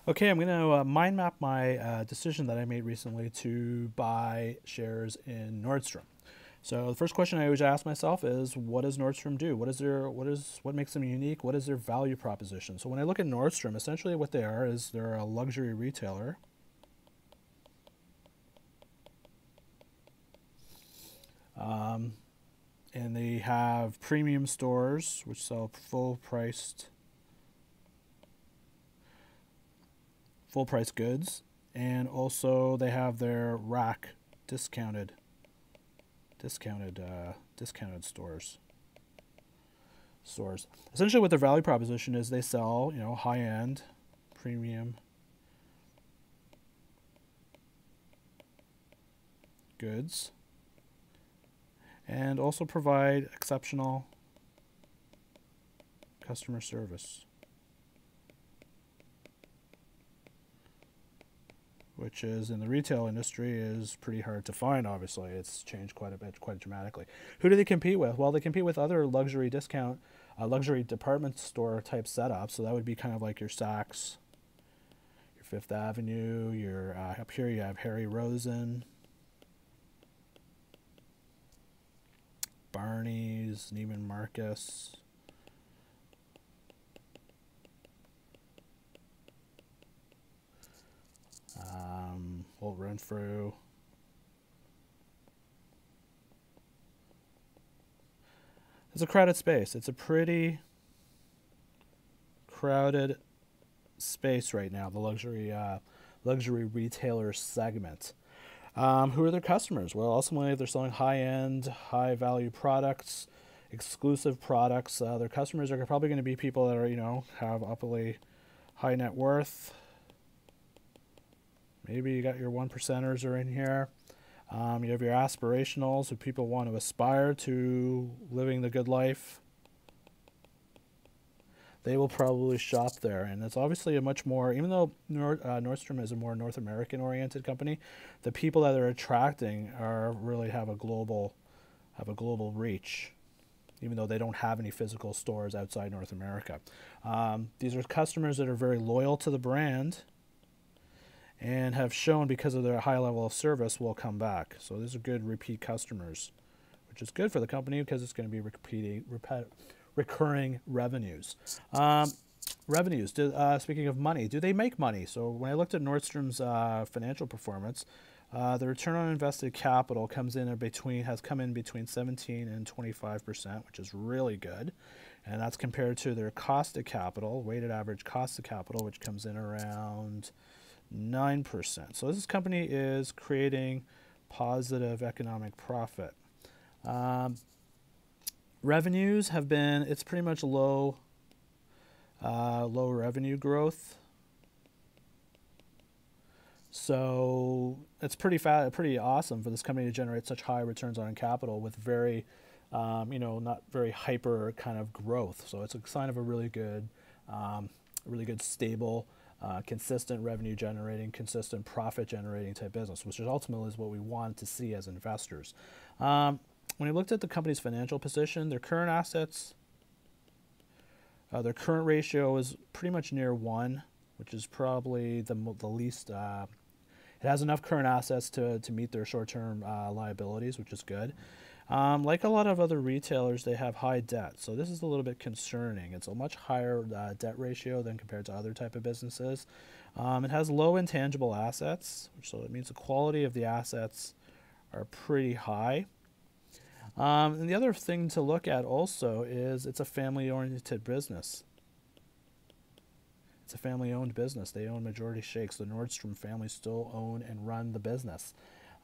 Okay, I'm going to mind map my decision that I made recently to buy shares in Nordstrom. So the first question I always ask myself is, what does Nordstrom do? What makes them unique? What is their value proposition? So when I look at Nordstrom, essentially what they are is they're a luxury retailer. Um, and they have premium stores which sell full price goods, and also they have their rack discounted discounted stores. Essentially, what their value proposition is, they sell high end, premium goods, and also provide exceptional customer service, which is in the retail industry is pretty hard to find. Obviously, it's changed quite a bit, quite dramatically. Who do they compete with? Well, they compete with other luxury department store type setups. So that would be kind of like your Saks, your Fifth Avenue, your up here you have Harry Rosen, Barney's, Neiman Marcus. Holt Renfrew. It's a crowded space. It's a pretty crowded space right now, the luxury retailer segment. Who are their customers? Well, ultimately, they're selling high-end, high-value products, exclusive products. Their customers are probably going to be people that are, have uply high net worth. Maybe you got your one percenters are in here. You have your aspirationals, who people want to aspire to living the good life. They will probably shop there, and it's obviously a much more, even though Nordstrom is a more North American oriented company, the people that they're attracting are really have a global reach, even though they don't have any physical stores outside North America. These are customers that are very loyal to the brand and have shown, because of their high level of service, will come back. So these are good repeat customers, which is good for the company because it's going to be recurring revenues. Revenues. Speaking of money, do they make money? So when I looked at Nordstrom's financial performance, the return on invested capital has come in between 17 and 25%, which is really good, and that's compared to their cost of capital, weighted average cost of capital, which comes in around 9%. So this company is creating positive economic profit. Revenues have been, it's pretty much low revenue growth. So it's pretty awesome for this company to generate such high returns on capital with very, not very hyper kind of growth. So it's a sign of a really good stable, consistent revenue generating, consistent profit generating type business, which is ultimately is what we want to see as investors. When I looked at the company's financial position, their current assets, their current ratio is pretty much near 1, which is probably the least. It has enough current assets to meet their short-term liabilities, which is good. Like a lot of other retailers, they have high debt, so this is a little bit concerning. It's a much higher debt ratio than compared to other type of businesses. It has low intangible assets, so it means the quality of the assets are pretty high. And the other thing to look at also is it's a family-oriented business. It's a family-owned business. They own majority stakes. The Nordstrom family still own and run the business.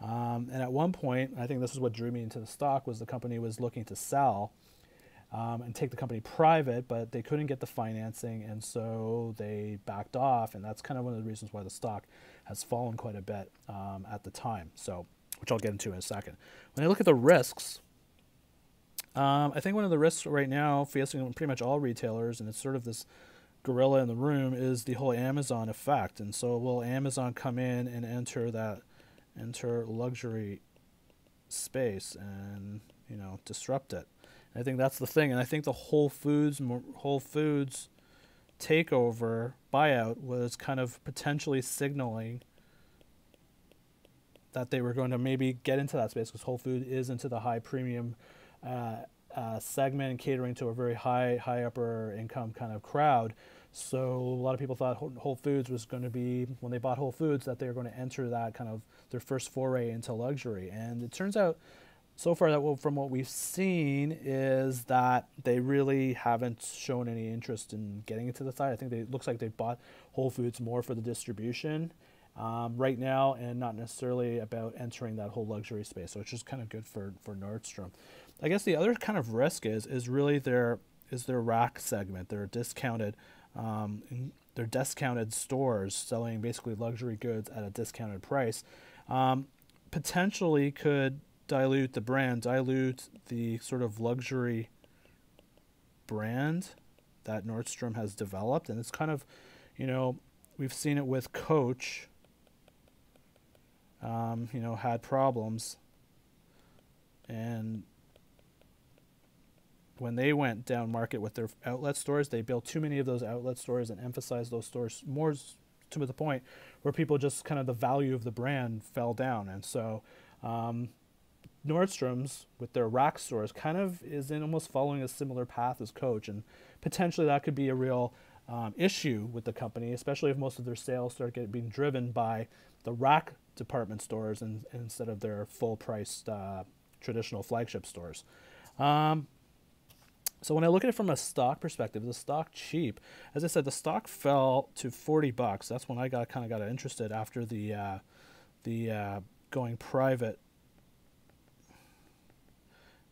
And at one point, I think this is what drew me into the stock, was the company was looking to sell and take the company private, but they couldn't get the financing, and so they backed off, and that's kind of one of the reasons why the stock has fallen quite a bit at the time, so, which I'll get into in a second. When I look at the risks, I think one of the risks right now facing pretty much all retailers, and it's sort of this gorilla in the room, is the whole Amazon effect. And so will Amazon come in and enter luxury space and disrupt it? And I think that's the thing. And I think the Whole Foods takeover buyout was kind of potentially signaling that they were going to maybe get into that space, because Whole Foods is into the high premium segment, catering to a very high upper income kind of crowd. So a lot of people thought Whole Foods was going to be, when they bought Whole Foods, that they were going to enter that kind of their first foray into luxury. And it turns out so far that from what we've seen is that they really haven't shown any interest in getting into the side. I think it looks like they bought Whole Foods more for the distribution right now, and not necessarily about entering that whole luxury space. So it's just kind of good for Nordstrom. I guess the other kind of risk is really their rack segment. Their discounted stores selling basically luxury goods at a discounted price, potentially could dilute the brand, dilute the sort of luxury brand that Nordstrom has developed. And it's kind of, we've seen it with Coach, had problems. And when they went down market with their outlet stores, they built too many of those outlet stores and emphasized those stores more to the point where people just kind of, the value of the brand fell down. And so Nordstrom's with their rack stores kind of is in almost following a similar path as Coach, and potentially that could be a real issue with the company, especially if most of their sales start being driven by the rack department stores instead of their full-priced traditional flagship stores. So when I look at it from a stock perspective, the stock cheap. As I said, the stock fell to $40. That's when I kind of got interested after the going private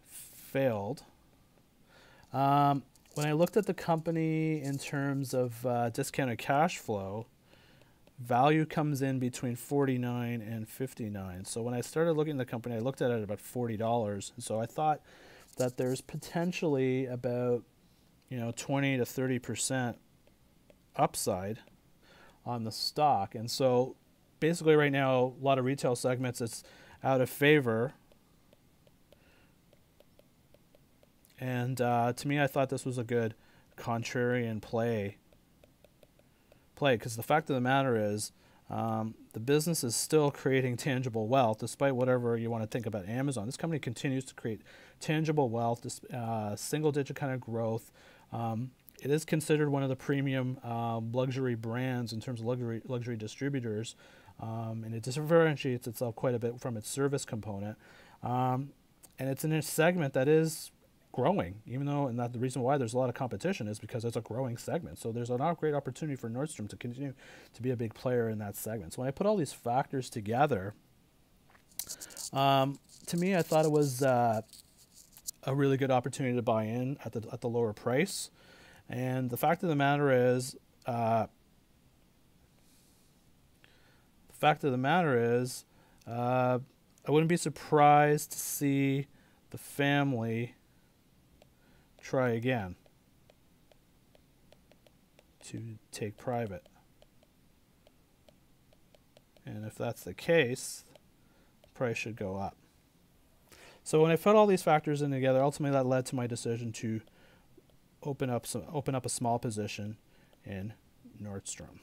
failed. When I looked at the company in terms of discounted cash flow, value comes in between 49 and 59. So when I started looking at the company, I looked at it at about $40. So I thought that there's potentially about 20 to 30% upside on the stock. And so basically right now, a lot of retail segments, it's out of favor. And to me, I thought this was a good contrarian play, because the fact of the matter is the business is still creating tangible wealth, despite whatever you want to think about Amazon. This company continues to create tangible wealth, single-digit kind of growth. It is considered one of the premium luxury brands in terms of luxury distributors, and it differentiates itself quite a bit from its service component. And it's in a segment that is growing, even though, and that the reason why there's a lot of competition is because it's a growing segment. So there's a great opportunity for Nordstrom to continue to be a big player in that segment. So when I put all these factors together, to me, I thought it was a really good opportunity to buy in at the lower price. And the fact of the matter is, I wouldn't be surprised to see the family try again to take private. And if that's the case, the price should go up. So when I put all these factors in together, ultimately that led to my decision to open up a small position in Nordstrom.